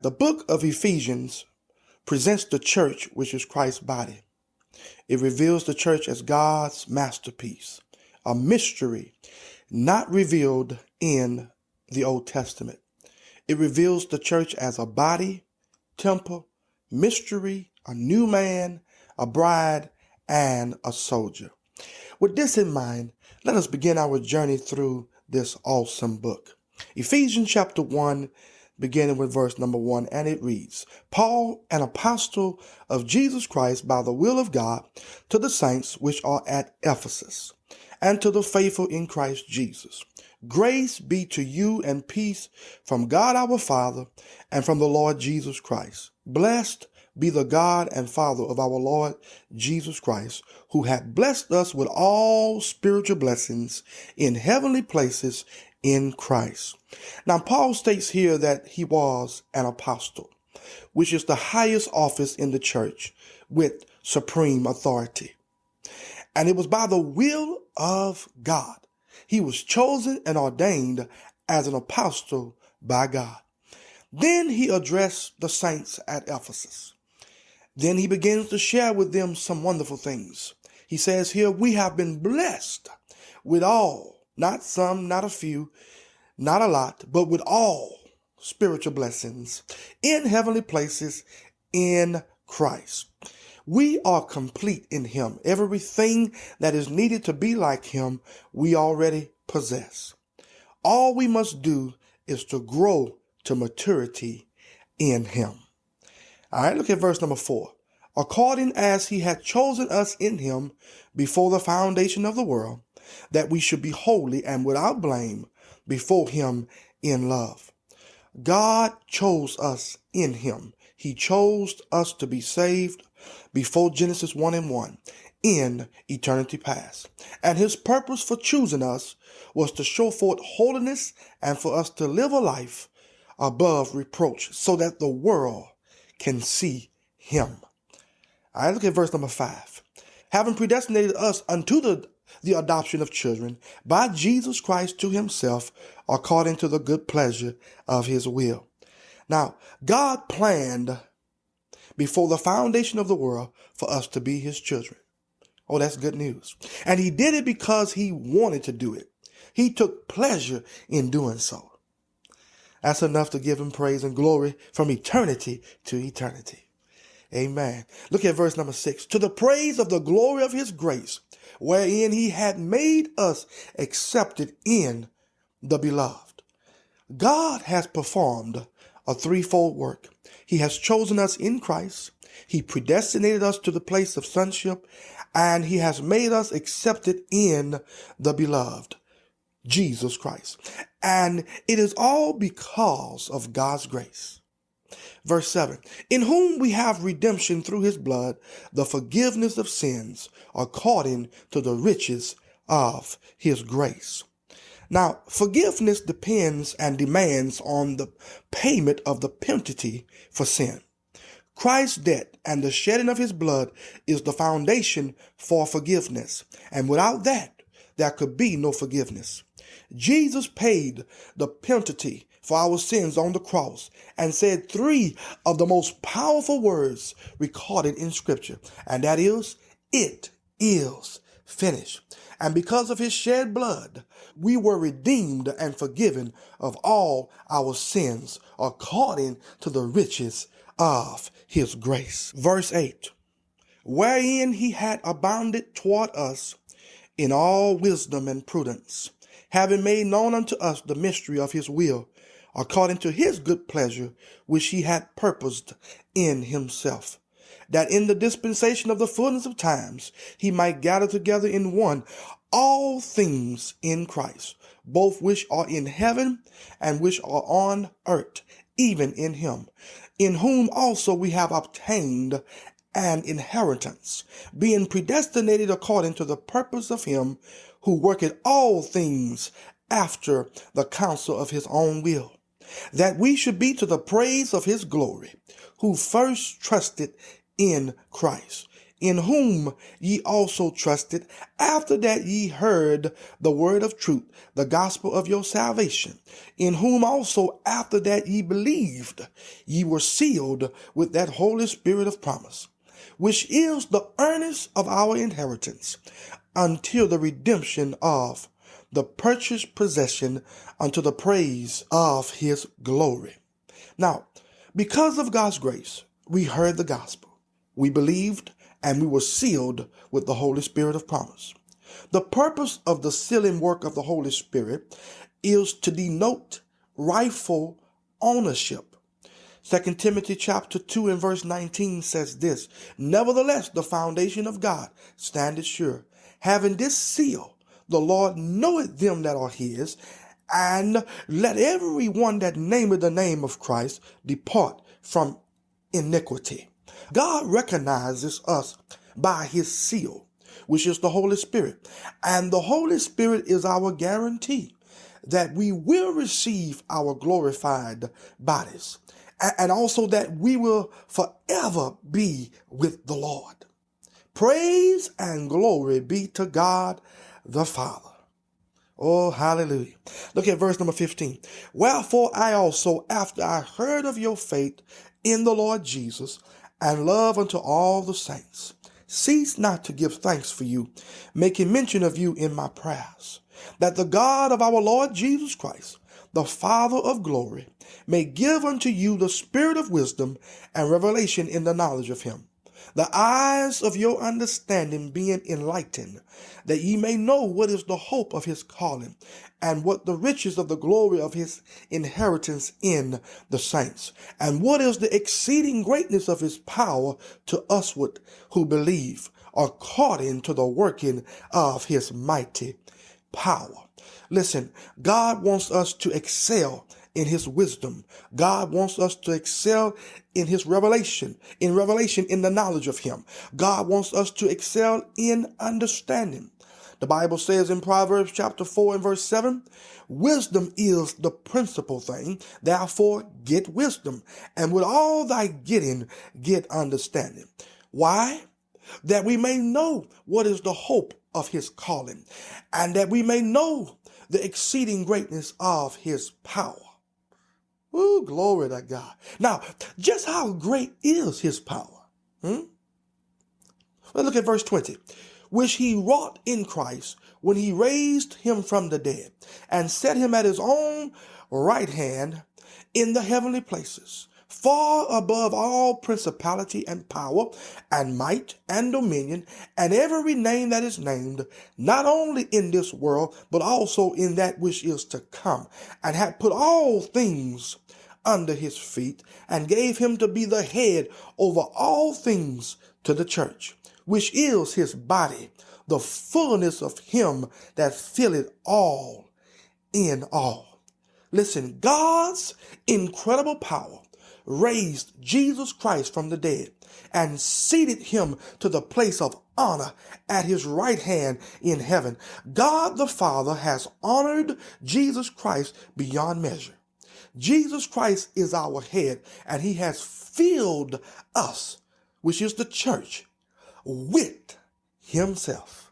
The book of Ephesians presents the church, which is Christ's body. It reveals the church as God's masterpiece, a mystery not revealed in the Old Testament. It reveals the church as a body, temple, mystery, a new man, a bride, and a soldier. With this in mind, let us begin our journey through this awesome book. Ephesians chapter 1, beginning with verse number 1, and it reads, Paul, an apostle of Jesus Christ by the will of God, to the saints which are at Ephesus, and to the faithful in Christ Jesus. Grace be to you and peace from God our Father and from the Lord Jesus Christ. Blessed be the God and Father of our Lord Jesus Christ, who hath blessed us with all spiritual blessings in heavenly places in Christ. Now, Paul states here that he was an apostle, which is the highest office in the church with supreme authority. And it was by the will of God. He was chosen and ordained as an apostle by God. Then he addressed the saints at Ephesus. Then he begins to share with them some wonderful things. He says here, we have been blessed with all, not some, not a few, not a lot, but with all spiritual blessings in heavenly places in Christ. We are complete in him. Everything that is needed to be like him, we already possess. All we must do is to grow to maturity in him. All right, look at verse number 4. According as he had chosen us in him before the foundation of the world, that we should be holy and without blame before him in love. God chose us in him. He chose us to be saved before Genesis 1:1 in eternity past. And his purpose for choosing us was to show forth holiness and for us to live a life above reproach so that the world can see him. All right, look at verse number 5. Having predestinated us unto the adoption of children by Jesus Christ to himself, according to the good pleasure of his will. Now, God planned before the foundation of the world for us to be his children. Oh, that's good news. And he did it because he wanted to do it. He took pleasure in doing so. That's enough to give him praise and glory from eternity to eternity. Amen. Look at verse number 6. To the praise of the glory of his grace, wherein he had made us accepted in the beloved. God has performed a threefold work. He has chosen us in Christ. He predestinated us to the place of sonship, and he has made us accepted in the beloved, Jesus Christ. And it is all because of God's grace. Verse 7, in whom we have redemption through his blood, the forgiveness of sins, according to the riches of his grace. Now, forgiveness depends and demands on the payment of the penalty for sin. Christ's death and the shedding of his blood is the foundation for forgiveness. And without that, there could be no forgiveness. Jesus paid the penalty for our sins on the cross and said three of the most powerful words recorded in Scripture, and that is, it is finished. And because of his shed blood, we were redeemed and forgiven of all our sins according to the riches of his grace. Verse 8, wherein he had abounded toward us in all wisdom and prudence, having made known unto us the mystery of his will, according to his good pleasure, which he had purposed in himself, that in the dispensation of the fullness of times he might gather together in one all things in Christ, both which are in heaven and which are on earth, even in him, in whom also we have obtained an inheritance, being predestinated according to the purpose of him who worketh all things after the counsel of his own will, that we should be to the praise of his glory, who first trusted in Christ, in whom ye also trusted, after that ye heard the word of truth, the gospel of your salvation, in whom also after that ye believed, ye were sealed with that Holy Spirit of promise, which is the earnest of our inheritance, until the redemption of the purchased possession, unto the praise of his glory. Now, because of God's grace, we heard the gospel, we believed, and we were sealed with the Holy Spirit of promise. The purpose of the sealing work of the Holy Spirit is to denote rightful ownership. 2 Timothy Chapter 2 and verse 19 says this, nevertheless, the foundation of God standeth sure, having this seal, the Lord knoweth them that are his, and let every one that nameth the name of Christ depart from iniquity. God recognizes us by his seal, which is the Holy Spirit. And the Holy Spirit is our guarantee that we will receive our glorified bodies, and also that we will forever be with the Lord. Praise and glory be to God the Father. Oh, hallelujah. Look at verse number 15. Wherefore I also, after I heard of your faith in the Lord Jesus, and love unto all the saints, cease not to give thanks for you, making mention of you in my prayers, that the God of our Lord Jesus Christ, the Father of glory, may give unto you the spirit of wisdom and revelation in the knowledge of him, the eyes of your understanding being enlightened, that ye may know what is the hope of his calling, and what the riches of the glory of his inheritance in the saints, and what is the exceeding greatness of his power to usward who believe, according to the working of his mighty power. Listen, God wants us to excel in his wisdom. God wants us to excel in his revelation in the knowledge of him. God wants us to excel in understanding. The Bible says in Proverbs chapter 4 and verse 7, wisdom is the principal thing, therefore get wisdom, and with all thy getting, get understanding. Why? That we may know what is the hope of his calling, and that we may know the exceeding greatness of his power. Ooh, glory to God. Now, just how great is his power? Well, look at verse 20. Which he wrought in Christ when he raised him from the dead and set him at his own right hand in the heavenly places, far above all principality and power and might and dominion and every name that is named, not only in this world, but also in that which is to come, and had put all things under his feet, and gave him to be the head over all things to the church, which is his body, the fullness of him that filleth all in all. Listen, God's incredible power raised Jesus Christ from the dead and seated him to the place of honor at his right hand in heaven. God the Father has honored Jesus Christ beyond measure. Jesus Christ is our head, and he has filled us, which is the church, with himself.